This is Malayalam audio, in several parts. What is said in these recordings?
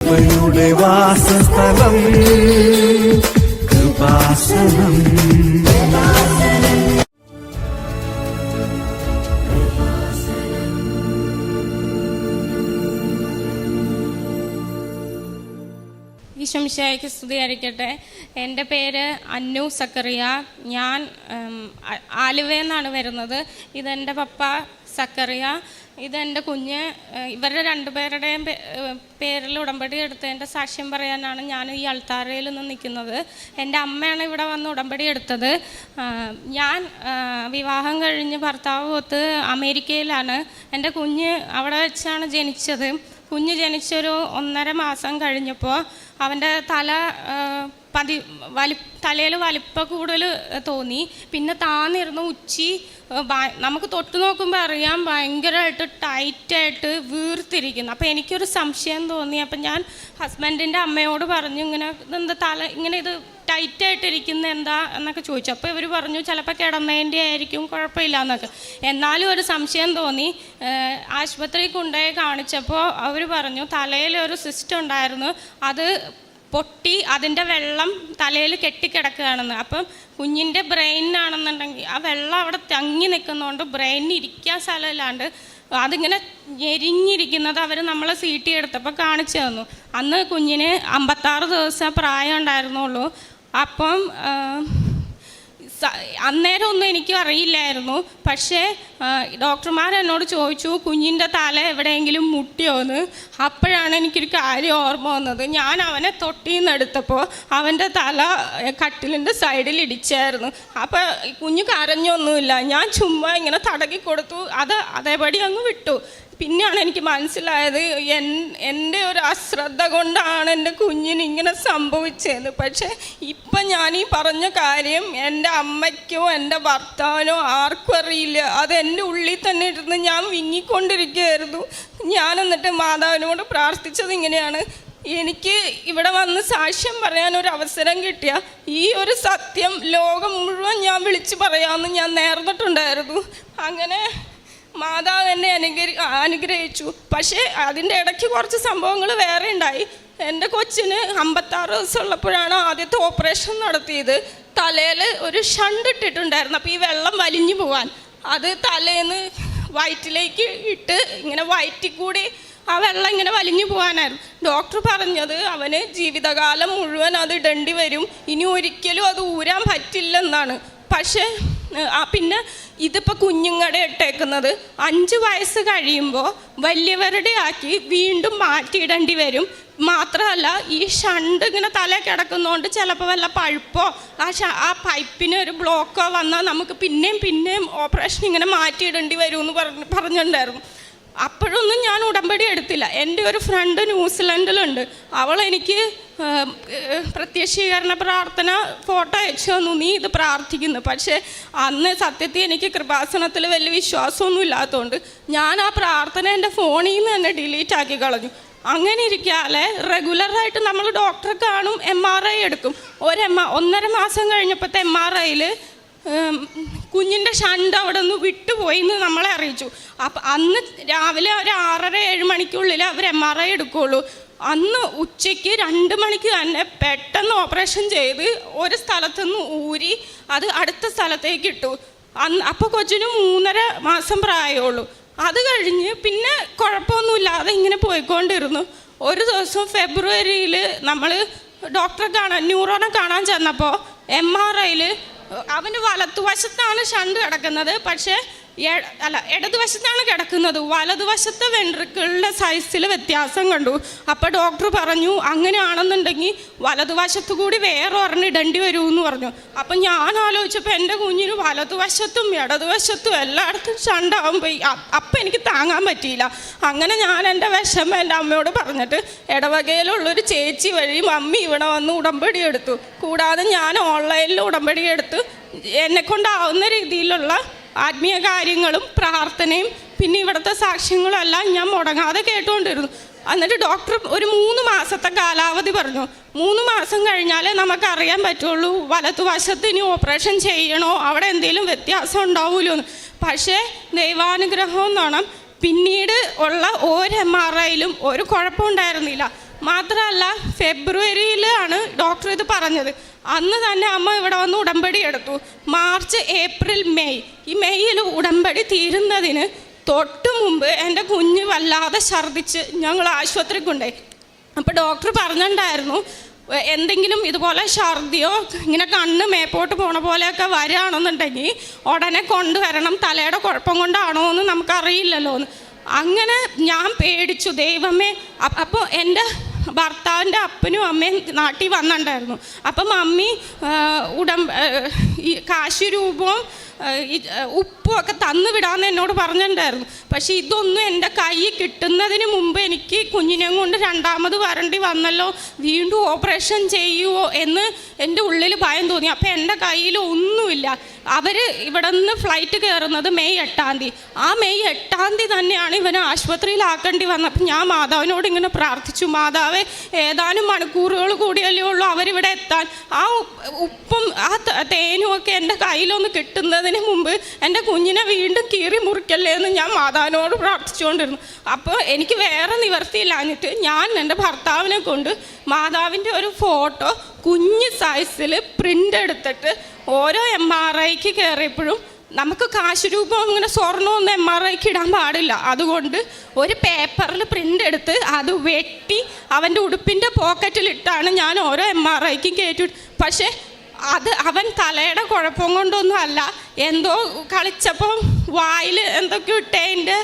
കൃപയുടെ വാസസ്ഥലം കൃപാസനം. ഈശോമിശിഹായ്ക്ക് സ്തുതിയായിരിക്കട്ടെ. എൻ്റെ പേര് അന്നു സക്കറിയ. ഞാൻ ആലുവയെന്നാണ് വരുന്നത്. ഇതെൻ്റെ പപ്പ സക്കറിയ, ഇതെൻ്റെ കുഞ്ഞ്. ഇവരുടെ രണ്ടുപേരുടെയും പേരിൽ ഉടമ്പടി എടുത്തതിൻ്റെ സാക്ഷ്യം പറയാനാണ് ഞാൻ ഈ അൾത്താരയിൽ നിന്ന് നിൽക്കുന്നത്. എൻ്റെ അമ്മയാണ് ഇവിടെ വന്ന് ഉടമ്പടി എടുത്തത്. ഞാൻ വിവാഹം കഴിഞ്ഞ് ഭർത്താവ് ഒത്ത് അമേരിക്കയിലാണ്. എൻ്റെ കുഞ്ഞ് അവിടെ വെച്ചാണ് ജനിച്ചത്. കുഞ്ഞ് ജനിച്ചൊരു 1.5 മാസം കഴിഞ്ഞപ്പോൾ അവൻ്റെ തലയിൽ വലിപ്പ കൂടുതൽ തോന്നി. പിന്നെ താന്നിരുന്നു ഉച്ചി നമുക്ക് തൊട്ട് നോക്കുമ്പോൾ അറിയാം ഭയങ്കരമായിട്ട് ടൈറ്റായിട്ട് വീർത്തിരിക്കുന്നു. അപ്പോൾ എനിക്കൊരു സംശയം തോന്നി. അപ്പം ഞാൻ ഹസ്ബൻഡിൻ്റെ അമ്മയോട് പറഞ്ഞു, ഇതെന്താ ഇങ്ങനെ ഇത് ടൈറ്റായിട്ടിരിക്കുന്ന എന്താ എന്നൊക്കെ ചോദിച്ചു. അപ്പോൾ ഇവർ പറഞ്ഞു ചിലപ്പോൾ കിടന്നതിൻ്റെ ആയിരിക്കും, കുഴപ്പമില്ല എന്നൊക്കെ. എന്നാലും ഒരു സംശയം തോന്നി. ആശുപത്രിയിൽ കൊണ്ടുപോയി കാണിച്ചപ്പോൾ അവർ പറഞ്ഞു തലയിലൊരു സിസ്റ്റം ഉണ്ടായിരുന്നു, അത് പൊട്ടി അതിൻ്റെ വെള്ളം തലയിൽ കെട്ടിക്കിടക്കുകയാണെന്ന്. അപ്പം കുഞ്ഞിൻ്റെ ബ്രെയിനാണെന്നുണ്ടെങ്കിൽ ആ വെള്ളം അവിടെ തങ്ങി നിൽക്കുന്നതുകൊണ്ട് ബ്രെയിനിന് ഇരിക്കാൻ സ്ഥലമില്ലാണ്ട് അതിങ്ങനെ ഞെരിഞ്ഞിരിക്കുന്നത് അവർ നമ്മളെ CT എടുത്തപ്പോൾ കാണിച്ചു തന്നു. അന്ന് കുഞ്ഞിന് 56 ദിവസം പ്രായം ഉണ്ടായിരുന്നുള്ളൂ. അപ്പം അന്നേരം ഒന്നും എനിക്കും അറിയില്ലായിരുന്നു. പക്ഷേ ഡോക്ടർമാർ എന്നോട് ചോദിച്ചു കുഞ്ഞിൻ്റെ തല എവിടെയെങ്കിലും മുട്ടിയോന്ന്. അപ്പോഴാണ് എനിക്കൊരു കാര്യം ഓർമ്മ വന്നത്. ഞാൻ അവനെ തൊട്ടിയിൽ നിന്ന് എടുത്തപ്പോൾ അവൻ്റെ തല കട്ടിലിൻ്റെ സൈഡിൽ ഇടിച്ചായിരുന്നു. അപ്പോൾ കുഞ്ഞ് കരഞ്ഞൊന്നുമില്ല. ഞാൻ ചുമ്മാ ഇങ്ങനെ തടകി കൊടുത്തു, അത് അതേപടി അങ്ങ് വിട്ടു. പിന്നെയാണ് എനിക്ക് മനസ്സിലായത് എൻ്റെ ഒരു അശ്രദ്ധ കൊണ്ടാണ് എൻ്റെ കുഞ്ഞിന് ഇങ്ങനെ സംഭവിച്ചത്. പക്ഷേ ഇപ്പം ഞാൻ ഈ പറഞ്ഞ കാര്യം എൻ്റെ അമ്മയ്ക്കോ എൻ്റെ ഭർത്താവിനോ ആർക്കും അറിയില്ല. അത് എൻ്റെ ഉള്ളിൽ തന്നെ ഇരുന്ന് ഞാൻ വിങ്ങിക്കൊണ്ടിരിക്കുകയായിരുന്നു. ഞാൻ എന്നിട്ട് മാതാവിനോട് പ്രാർത്ഥിച്ചത് ഇങ്ങനെയാണ്, എനിക്ക് ഇവിടെ വന്ന് സാക്ഷ്യം പറയാനൊരു അവസരം കിട്ടിയ ഈ ഒരു സത്യം ലോകം മുഴുവൻ ഞാൻ വിളിച്ചു പറയാമെന്ന് ഞാൻ നേർന്നിട്ടുണ്ടായിരുന്നു. അങ്ങനെ മാതാവ് എന്നെ അനുഗ്രഹിച്ചു. പക്ഷേ അതിൻ്റെ ഇടയ്ക്ക് കുറച്ച് സംഭവങ്ങൾ വേറെ ഉണ്ടായി. എൻ്റെ കൊച്ചിന് 56 ദിവസം ഉള്ളപ്പോഴാണ് ആദ്യത്തെ ഓപ്പറേഷൻ നടത്തിയത്. തലയിൽ ഒരു ഷണ്ട് ഇട്ടിട്ടുണ്ടായിരുന്നു. അപ്പോൾ ഈ വെള്ളം വലിഞ്ഞു പോകാൻ അത് തലേന്ന് വയറ്റിലേക്ക് ഇട്ട് ഇങ്ങനെ വയറ്റിൽ കൂടി ആ വെള്ളം ഇങ്ങനെ വലിഞ്ഞു പോകാനായിരുന്നു. ഡോക്ടർ പറഞ്ഞത് അവന് ജീവിതകാലം മുഴുവൻ അത് ഇടേണ്ടി വരും, ഇനി ഒരിക്കലും അത് ഊരാൻ പറ്റില്ലെന്നാണ്. പക്ഷേ പിന്നെ ഇതിപ്പോൾ കുഞ്ഞുങ്ങളുടെ ഇട്ടേക്കുന്നത് 5 വയസ്സ് കഴിയുമ്പോൾ വലിയവരുടെ ആക്കി വീണ്ടും മാറ്റിയിടേണ്ടി വരും. മാത്രമല്ല ഈ ഷണ്ട് ഇങ്ങനെ തല കിടക്കുന്നതുകൊണ്ട് ചിലപ്പോൾ വല്ല പഴുപ്പോ ആ പൈപ്പിന് ഒരു ബ്ലോക്കോ വന്നാൽ നമുക്ക് പിന്നെയും ഓപ്പറേഷൻ ഇങ്ങനെ മാറ്റിയിടേണ്ടി വരുമെന്ന് പറഞ്ഞിട്ടുണ്ടായിരുന്നു. അപ്പോഴൊന്നും ഞാൻ ഉടമ്പടി എടുത്തില്ല. എൻ്റെ ഒരു ഫ്രണ്ട് ന്യൂസിലൻഡിലുണ്ട്. അവളെനിക്ക് പ്രത്യക്ഷീകരണ പ്രാർത്ഥന ഫോട്ടോ അയച്ചു തന്നു, നീ ഇത് പ്രാർത്ഥിക്കുന്നു. പക്ഷേ അന്ന് സത്യത്തിൽ എനിക്ക് കൃപാസനത്തിൽ വലിയ വിശ്വാസമൊന്നും ഇല്ലാത്തതുകൊണ്ട് ഞാൻ ആ പ്രാർത്ഥന എൻ്റെ ഫോണിൽ നിന്ന് തന്നെ ഡിലീറ്റ് ആക്കി കളഞ്ഞു. അങ്ങനെ ഇരിക്കാതെ റെഗുലറായിട്ട് നമ്മൾ ഡോക്ടറെ കാണും, MRI എടുക്കും. 1.5 മാസം കഴിഞ്ഞപ്പോഴത്തെ MRIയിൽ കുഞ്ഞിൻ്റെ ഷണ്ട് അവിടെ നിന്ന് വിട്ടുപോയി എന്ന് നമ്മളെ അറിയിച്ചു. അപ്പം അന്ന് രാവിലെ ഒരു 6:30-7 മണിക്കുള്ളിൽ അവർ MRI എടുക്കുകയുള്ളൂ. അന്ന് ഉച്ചയ്ക്ക് 2 മണിക്ക് തന്നെ പെട്ടെന്ന് ഓപ്പറേഷൻ ചെയ്ത് ഒരു സ്ഥലത്തുനിന്ന് ഊരി അത് അടുത്ത സ്ഥലത്തേക്ക് ഇട്ടു. അപ്പോൾ കൊച്ചിന് 3.5 മാസം പ്രായമുള്ളൂ. അത് കഴിഞ്ഞ് പിന്നെ കുഴപ്പമൊന്നുമില്ലാതെ ഇങ്ങനെ പോയിക്കൊണ്ടിരുന്നു. ഒരു ദിവസം ഫെബ്രുവരിയിൽ നമ്മൾ ന്യൂറോനെ കാണാൻ ചെന്നപ്പോൾ MRIയിൽ അവന് വലത്തുവശത്താണ് ഷണ്ട് കിടക്കുന്നത്. പക്ഷേ ഇടതുവശത്താണ് കിടക്കുന്നത്. വലതുവശത്തെ വെൻട്രിക്കിളിൻ്റെ സൈസിൽ വ്യത്യാസം കണ്ടു. അപ്പോൾ ഡോക്ടർ പറഞ്ഞു അങ്ങനെയാണെന്നുണ്ടെങ്കിൽ വലതുവശത്തു കൂടി വേറെ ഒരെണ്ണം ഇടേണ്ടി വരുമെന്ന് പറഞ്ഞു. അപ്പം ഞാൻ ആലോചിച്ചപ്പോൾ എൻ്റെ കുഞ്ഞിന് വലതുവശത്തും ഇടതുവശത്തും എല്ലായിടത്തും ഷണ്ടാകുമ്പോൾ അപ്പം എനിക്ക് താങ്ങാൻ പറ്റിയില്ല. അങ്ങനെ ഞാൻ എൻ്റെ വിഷമം എൻ്റെ അമ്മയോട് പറഞ്ഞിട്ട് ഇടവകയിലുള്ളൊരു ചേച്ചി വഴി മമ്മി ഇവിടെ വന്ന് ഉടമ്പടി എടുത്തു. കൂടാതെ ഞാൻ ഓൺലൈനിൽ ഉടമ്പടി എടുത്ത് എന്നെക്കൊണ്ടാവുന്ന രീതിയിലുള്ള ആത്മീയ കാര്യങ്ങളും പ്രാർത്ഥനയും പിന്നെ ഇവിടുത്തെ സാക്ഷ്യങ്ങളും എല്ലാം ഞാൻ മുടങ്ങാതെ കേട്ടുകൊണ്ടിരുന്നു. എന്നിട്ട് ഡോക്ടർ ഒരു 3 മാസത്തെ കാലാവധി പറഞ്ഞു. 3 മാസം കഴിഞ്ഞാലേ നമുക്കറിയാൻ പറ്റുള്ളൂ വലതുവശത്ത് ഇനി ഓപ്പറേഷൻ ചെയ്യണോ, അവിടെ എന്തെങ്കിലും വ്യത്യാസം ഉണ്ടാവുമല്ലോ എന്ന്. പക്ഷേ ദൈവാനുഗ്രഹം എന്നാണ് പിന്നീട് ഉള്ള ഒരു MRIയിലും ഒരു കുഴപ്പമുണ്ടായിരുന്നില്ല. മാത്രമല്ല ഫെബ്രുവരിയിലാണ് ഡോക്ടർ ഇത് പറഞ്ഞത്. അന്ന് തന്നെ അമ്മ ഇവിടെ വന്ന് ഉടമ്പടി എടുത്തു. മാർച്ച്, ഏപ്രിൽ, മെയ്, ഈ മെയ്യിൽ ഉടമ്പടി തീരുന്നതിന് തൊട്ട് മുമ്പ് എൻ്റെ കുഞ്ഞ് വല്ലാതെ ഛർദ്ദിച്ച് ഞങ്ങൾ ആശുപത്രി കൊണ്ടുപോയി. അപ്പോൾ ഡോക്ടർ പറഞ്ഞിട്ടുണ്ടായിരുന്നു, എന്തെങ്കിലും ഇതുപോലെ ഛർദിയോ ഇങ്ങനെ കണ്ണ് മേപ്പോട്ട് പോണ പോലെയൊക്കെ വരികയാണെന്നുണ്ടെങ്കിൽ ഉടനെ കൊണ്ടുവരണം, തലയുടെ കുഴപ്പം കൊണ്ടാണോ എന്ന് നമുക്കറിയില്ലല്ലോ എന്ന്. അങ്ങനെ ഞാൻ പേടിച്ചു, ദൈവമേ. അപ്പോൾ എൻ്റെ ഭർത്താവിൻ്റെ അപ്പനും അമ്മയും നാട്ടിൽ വന്നിട്ടുണ്ടായിരുന്നു. അപ്പം മമ്മി ഈ കാശ് രൂപവും ഈ ഉപ്പും ഒക്കെ തന്നു വിടാമെന്ന് എന്നോട് പറഞ്ഞിട്ടുണ്ടായിരുന്നു. പക്ഷേ ഇതൊന്നും എൻ്റെ കൈ കിട്ടുന്നതിന് മുമ്പ് എനിക്ക് കുഞ്ഞിനെയും കൊണ്ട് രണ്ടാമത് വരേണ്ടി വന്നല്ലോ, വീണ്ടും ഓപ്പറേഷൻ ചെയ്യുമോ എന്ന് എൻ്റെ ഉള്ളിൽ ഭയം തോന്നി. അപ്പോൾ എൻ്റെ കയ്യിൽ ഒന്നുമില്ല. അവർ ഇവിടെ നിന്ന് ഫ്ലൈറ്റ് കയറുന്നത് മെയ് 8-ാം തീയതി. ആ മെയ് 8-ാം തീയതി തന്നെയാണ് ഇവനെ ആശുപത്രിയിലാക്കേണ്ടി വന്നത്. അപ്പം ഞാൻ മാതാവിനോട് ഇങ്ങനെ പ്രാർത്ഥിച്ചു, മാതാവേ, ഏതാനും മണിക്കൂറുകൾ കൂടിയല്ലേ ഉള്ളൂ അവരിവിടെ എത്താൻ. ആ ഉപ്പും ആ തേനും ഒക്കെ എൻ്റെ കയ്യിലൊന്ന് കിട്ടുന്നതിന് മുമ്പ് എൻ്റെ കുഞ്ഞിനെ വീണ്ടും കീറി മുറിക്കല്ലേ എന്ന് ഞാൻ മാതാവിനോട് പ്രാർത്ഥിച്ചുകൊണ്ടിരുന്നു. അപ്പോൾ എനിക്ക് വേറെ നിവർത്തിയില്ലാഞ്ഞിട്ട് ഞാൻ എൻ്റെ ഭർത്താവിനെ കൊണ്ട് മാതാവിൻ്റെ ഒരു ഫോട്ടോ കുഞ്ഞ് സൈസിൽ പ്രിൻ്റ് എടുത്തിട്ട് ഓരോ MRIക്ക് കയറിയപ്പോഴും നമുക്ക് കാശ് രൂപം ഇങ്ങനെ സ്വർണ്ണമൊന്നും MRIക്ക് ഇടാൻ പാടില്ല. അതുകൊണ്ട് ഒരു പേപ്പറിൽ പ്രിൻ്റ് എടുത്ത് അത് വെട്ടി അവൻ്റെ ഉടുപ്പിൻ്റെ പോക്കറ്റിലിട്ടാണ് ഞാൻ ഓരോ MRIക്കും കയറ്റി. പക്ഷേ അത് അവൻ തലയുടെ കുഴപ്പം കൊണ്ടൊന്നും അല്ല, എന്തോ കളിച്ചപ്പോൾ വായിൽ എന്തൊക്കെ ഇട്ടതിൻ്റെ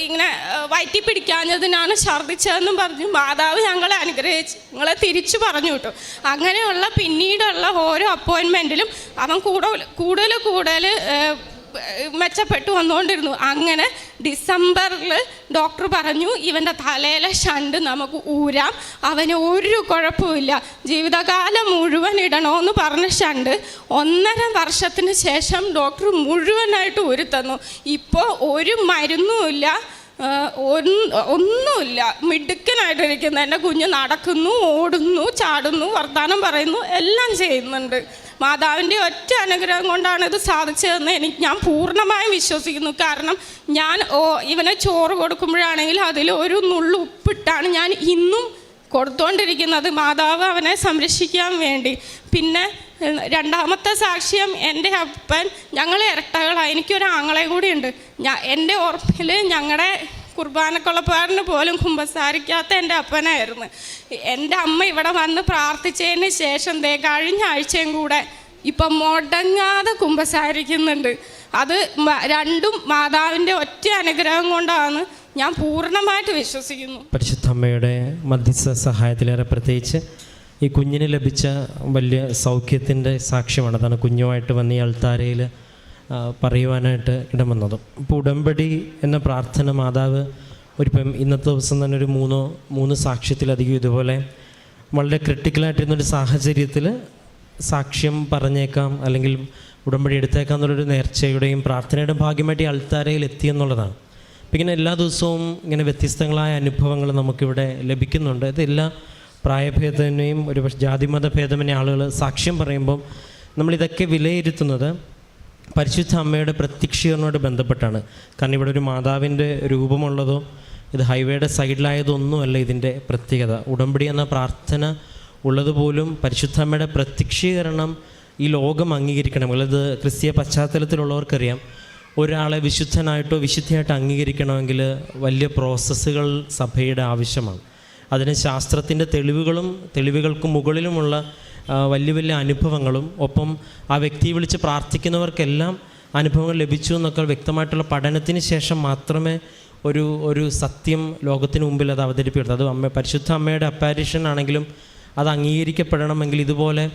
ഇങ്ങനെ വയറ്റി പിടിക്കാഞ്ഞതിനാണ് ഛർദ്ദിച്ചതെന്നും പറഞ്ഞു മാതാവ് ഞങ്ങളെ അനുഗ്രഹിച്ച് ഞങ്ങളെ തിരിച്ചു പറഞ്ഞു കിട്ടും. അങ്ങനെയുള്ള പിന്നീടുള്ള ഓരോ അപ്പോയിൻമെൻറ്റിലും അവൻ കൂടുതൽ മെച്ചപ്പെട്ടു വന്നുകൊണ്ടിരുന്നു. അങ്ങനെ ഡിസംബറിൽ ഡോക്ടർ പറഞ്ഞു, ഇവൻ്റെ തലയിലെ ഷണ്ട് നമുക്ക് ഊരാം, അവന് ഒരു കുഴപ്പമില്ല, ജീവിതകാലം മുഴുവൻ ഇടണമെന്ന് പറഞ്ഞ ഷണ്ട് 1.5 വർഷത്തിന് ശേഷം ഡോക്ടർ മുഴുവനായിട്ട് ഊരിത്തന്നു. ഇപ്പോൾ ഒരു മരുന്നുമില്ല, ഒന്നുമില്ല, മിടുക്കനായിട്ടിരിക്കുന്നു. എൻ്റെ കുഞ്ഞ് നടക്കുന്നു, ഓടുന്നു, ചാടുന്നു, വർത്തമാനം പറയുന്നു, എല്ലാം ചെയ്യുന്നുണ്ട്. മാതാവിൻ്റെ ഒറ്റ അനുഗ്രഹം കൊണ്ടാണ് ഇത് സാധിച്ചതെന്ന് ഞാൻ പൂർണ്ണമായും വിശ്വസിക്കുന്നു. കാരണം ഞാൻ ഇവനെ ചോറ് കൊടുക്കുമ്പോഴാണെങ്കിൽ അതിൽ ഒരു നുള്ളു ഉപ്പിട്ടാണ് ഞാൻ ഇന്നും കൊടുത്തുകൊണ്ടിരിക്കുന്നത്, മാതാവ് അവനെ സംരക്ഷിക്കാൻ വേണ്ടി. പിന്നെ രണ്ടാമത്തെ സാക്ഷ്യം, എൻ്റെ അപ്പൻ, ഞങ്ങൾ ഇരട്ടകളാണ്, എനിക്കൊരു ആങ്ങളെ കൂടിയുണ്ട്. എൻ്റെ ഓർമ്മയിൽ ഞങ്ങളുടെ കുർബാനക്കുളപ്പാടിന് പോലും കുമ്പസാരിക്കാത്ത എൻ്റെ അപ്പനായിരുന്നു. എൻ്റെ അമ്മ ഇവിടെ വന്ന് പ്രാർത്ഥിച്ചതിന് ശേഷം കഴിഞ്ഞ ആഴ്ചയും കൂടെ ഇപ്പം മുടങ്ങാതെ കുമ്പസാരിക്കുന്നുണ്ട്. അത് രണ്ടും മാതാവിൻ്റെ ഒറ്റ അനുഗ്രഹം കൊണ്ടാണ് ഞാൻ പൂർണ്ണമായിട്ട് വിശ്വസിക്കുന്നു. പരിശുദ്ധ അമ്മയുടെ മധ്യസ്ഥ സഹായത്തിലേറെ പ്രത്യേകിച്ച് ഈ കുഞ്ഞിന് ലഭിച്ച വലിയ സൗഖ്യത്തിൻ്റെ സാക്ഷ്യമാണ്. അതാണ് കുഞ്ഞുമായിട്ട് വന്ന് ഈ അൾത്താരയിൽ പറയുവാനായിട്ട് ഇടവന്നതും. ഇപ്പോൾ ഉടമ്പടി എന്ന പ്രാർത്ഥന മാതാവ് ഒരിപ്പം ഇന്നത്തെ ദിവസം തന്നെ ഒരു മൂന്ന് സാക്ഷ്യത്തിലധികം ഇതുപോലെ വളരെ ക്രിട്ടിക്കലായിട്ടിരുന്നൊരു സാഹചര്യത്തിൽ സാക്ഷ്യം പറഞ്ഞേക്കാം, അല്ലെങ്കിൽ ഉടമ്പടി എടുത്തേക്കാം എന്നുള്ളൊരു നേർച്ചയുടെയും പ്രാർത്ഥനയുടെയും ഭാഗ്യമായിട്ട് ഈ അൾത്താരയിൽ എത്തിയെന്നുള്ളതാണ്. അപ്പം ഇങ്ങനെ എല്ലാ ദിവസവും ഇങ്ങനെ വ്യത്യസ്തങ്ങളായ അനുഭവങ്ങൾ നമുക്കിവിടെ ലഭിക്കുന്നുണ്ട്. ഇത് എല്ലാ പ്രായഭേദനെയും ഒരു ജാതിമത ഭേദമനെ ആളുകൾ സാക്ഷ്യം പറയുമ്പം നമ്മളിതൊക്കെ വിലയിരുത്തുന്നത് പരിശുദ്ധ അമ്മയുടെ പ്രത്യക്ഷീകരണത്തോട് ബന്ധപ്പെട്ടാണ്. കാരണം ഇവിടെ ഒരു മാതാവിൻ്റെ രൂപമുള്ളതോ ഇത് ഹൈവേയുടെ സൈഡിലായതൊന്നുമല്ല ഇതിൻ്റെ പ്രത്യേകത. ഉടമ്പടി എന്ന പ്രാർത്ഥന ഉള്ളതുപോലും പരിശുദ്ധ അമ്മയുടെ പ്രത്യക്ഷീകരണം ഈ ലോകം അംഗീകരിക്കണം. അല്ലത് ക്രിസ്തീയ പശ്ചാത്തലത്തിലുള്ളവർക്കറിയാം, ഒരാളെ വിശുദ്ധനായിട്ടോ വിശുദ്ധിയായിട്ടോ അംഗീകരിക്കണമെങ്കിൽ വലിയ പ്രോസസ്സുകൾ സഭയുടെ ആവശ്യമാണ്. അതിന് ശാസ്ത്രത്തിൻ്റെ തെളിവുകൾക്ക് മുകളിലുമുള്ള വലിയ വലിയ അനുഭവങ്ങളും ഒപ്പം ആ വ്യക്തിയെ വിളിച്ച് പ്രാർത്ഥിക്കുന്നവർക്കെല്ലാം അനുഭവങ്ങൾ ലഭിച്ചു എന്നൊക്കെ വ്യക്തമായിട്ടുള്ള പഠനത്തിന് ശേഷം മാത്രമേ ഒരു സത്യം ലോകത്തിന് മുമ്പിൽ അത് അവതരിപ്പിക്കരുത്. അത് പരിശുദ്ധ അമ്മയുടെ അപ്പാരിഷൻ ആണെങ്കിലും അത് അംഗീകരിക്കപ്പെടണമെങ്കിൽ ഇതുപോലെ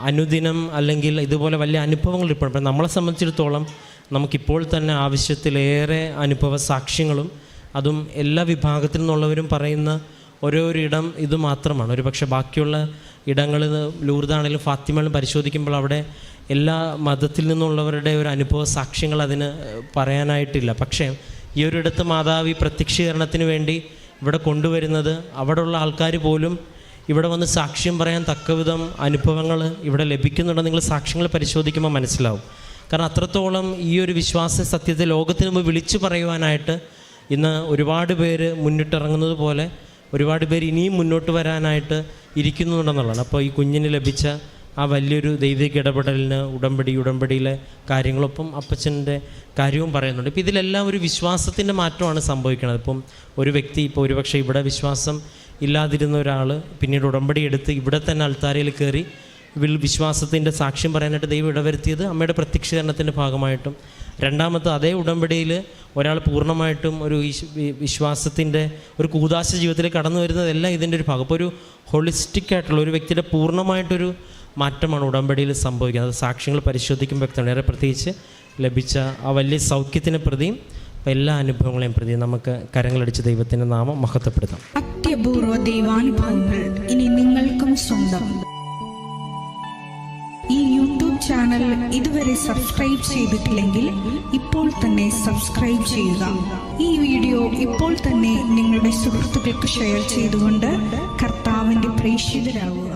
അനുദിനം അല്ലെങ്കിൽ ഇതുപോലെ വലിയ അനുഭവങ്ങൾ ഇപ്പോൾ നമ്മളെ സംബന്ധിച്ചിടത്തോളം നമുക്കിപ്പോൾ തന്നെ ആവശ്യത്തിലേറെ അനുഭവ സാക്ഷ്യങ്ങളും അതും എല്ലാ വിഭാഗത്തിൽ നിന്നുള്ളവരും പറയുന്ന ഓരോരിടം ഇത് മാത്രമാണ്. ഒരു പക്ഷേ ബാക്കിയുള്ള ഇടങ്ങളിൽ ലൂർദാണെങ്കിലും ഫാത്തിമയിലും പരിശോധിക്കുമ്പോൾ അവിടെ എല്ലാ മതത്തിൽ നിന്നുള്ളവരുടെ ഒരു അനുഭവ സാക്ഷ്യങ്ങൾ അതിന് പറയാനായിട്ടില്ല. പക്ഷേ ഈ ഒരിടത്ത് മാതാവ് പ്രത്യക്ഷീകരണത്തിന് വേണ്ടി ഇവിടെ കൊണ്ടുവരുന്നത് അവിടെയുള്ള ആൾക്കാർ പോലും ഇവിടെ വന്ന് സാക്ഷ്യം പറയാൻ തക്കവിധം അനുഭവങ്ങൾ ഇവിടെ ലഭിക്കുന്നുണ്ട്. നിങ്ങൾ സാക്ഷ്യങ്ങൾ പരിശോധിക്കുമ്പോൾ മനസ്സിലാവും. കാരണം അത്രത്തോളം ഈ ഒരു വിശ്വാസ സത്യത്തെ ലോകത്തിന് മുമ്പ് വിളിച്ചു പറയുവാനായിട്ട് ഇന്ന് ഒരുപാട് പേര് മുന്നിട്ടിറങ്ങുന്നത് പോലെ ഒരുപാട് പേര് ഇനിയും മുന്നോട്ട് വരാനായിട്ട് ഇരിക്കുന്നുണ്ടെന്നുള്ളതാണ്. അപ്പോൾ ഈ കുഞ്ഞിന് ലഭിച്ച ആ വലിയൊരു ദൈവിക ഇടപെടലിന് ഉടമ്പടിയിലെ കാര്യങ്ങളൊപ്പം അപ്പച്ചൻ്റെ കാര്യവും പറയുന്നുണ്ട്. ഇപ്പോൾ ഇതിലെല്ലാം ഒരു വിശ്വാസത്തിൻ്റെ മാറ്റമാണ് സംഭവിക്കുന്നത്. ഇപ്പം ഒരു വ്യക്തി ഇപ്പോൾ ഒരുപക്ഷെ ഇവിടെ വിശ്വാസം ഇല്ലാതിരുന്ന ഒരാൾ പിന്നീട് ഉടമ്പടി എടുത്ത് ഇവിടെ തന്നെ അൾത്താരയിൽ കയറി വിശ്വാസത്തിൻ്റെ സാക്ഷ്യം പറയാനായിട്ട് ദൈവം ഇടവരുത്തിയത് അമ്മയുടെ പ്രത്യക്ഷീകരണത്തിൻ്റെ ഭാഗമായിട്ടും, രണ്ടാമത്തെ അതേ ഉടമ്പടിയിൽ ഒരാൾ പൂർണ്ണമായിട്ടും ഒരു വിശ്വാസത്തിൻ്റെ ഒരു കൂദാശ ജീവിതത്തിലേക്ക് കടന്നു വരുന്നതെല്ലാം ഇതിൻ്റെ ഒരു ഭാഗം. അപ്പോൾ ഒരു ഹോളിസ്റ്റിക് ആയിട്ടുള്ള ഒരു വ്യക്തിയുടെ പൂർണ്ണമായിട്ടൊരു മാറ്റമാണ് ഉടമ്പടിയിൽ സംഭവിക്കുന്നത്. അത് സാക്ഷ്യങ്ങൾ പരിശോധിക്കുമ്പോൾ വ്യക്തമാണ്. ഏറെ പ്രത്യേകിച്ച് ലഭിച്ച ആ വലിയ സൗഖ്യത്തിനെ പ്രതിയും എല്ലാ അനുഭവങ്ങളെയും പ്രതി നമുക്ക് കരങ്ങളടിച്ച് ദൈവത്തിൻ്റെ നാമം മഹത്വപ്പെടുത്താം. അത്യപൂർവ ദൈവാനുഭവങ്ങൾ ഇനി നിങ്ങൾക്കും സ്വന്തം. ഈ യൂട്യൂബ് ചാനൽ ഇതുവരെ സബ്സ്ക്രൈബ് ചെയ്തിട്ടില്ലെങ്കിൽ ഇപ്പോൾ തന്നെ സബ്സ്ക്രൈബ് ചെയ്യുക. ഈ വീഡിയോ ഇപ്പോൾ തന്നെ നിങ്ങളുടെ സുഹൃത്തുക്കൾക്ക് ഷെയർ ചെയ്തുകൊണ്ട് കർത്താവിൻ്റെ പ്രേക്ഷിതരാകുക.